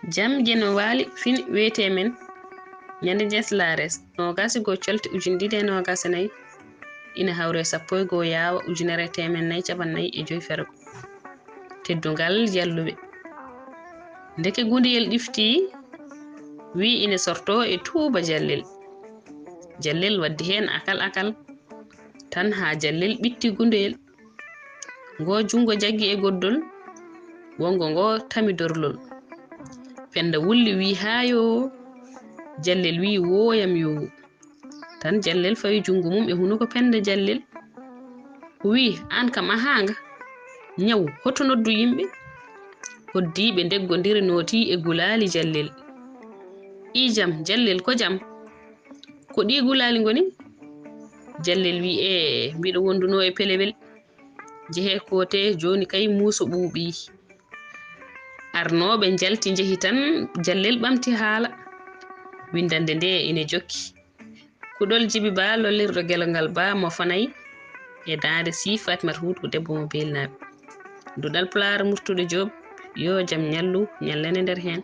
jam jeno waali fin wiyete men ñande Njeslaare nogasi go Colte 2024 ina hawre 11 yaawa 1445 fergo teddungal jalluɓe ndeke gundiyel ɗifti wi ina sorto e tuuba jallel waddi hen akal tan ha jallel ɓitti gundeyel ngo jungo jaggi e goddol wongo ngo tami dorlol penda wulli wi hayo jallel wi woyam yo tan jallel fawi jungo mum e hunuko penda jallel wi an kam a hanga nyaw hoto noddu yimɓe hoddiɓe ndeggodiri noti e gulali jallel i jam jallel ko jam ko ɗi gulali ngoni jallel wi mbiɗo wonduno e pelewel jehe kote joni kay muuso ɓuuɓi arnoɓe jalti jehi tan jallel ɓamti haala windande nde ine jokki kuɗol jibi ba lollirɗo gelgal ba mo fanayi e dande si Fatimata Huuɗo ko debbo mo belnaɓe Duɗal Pulaar Murtuɗo Joob yo jam ñallu ñallane nder hen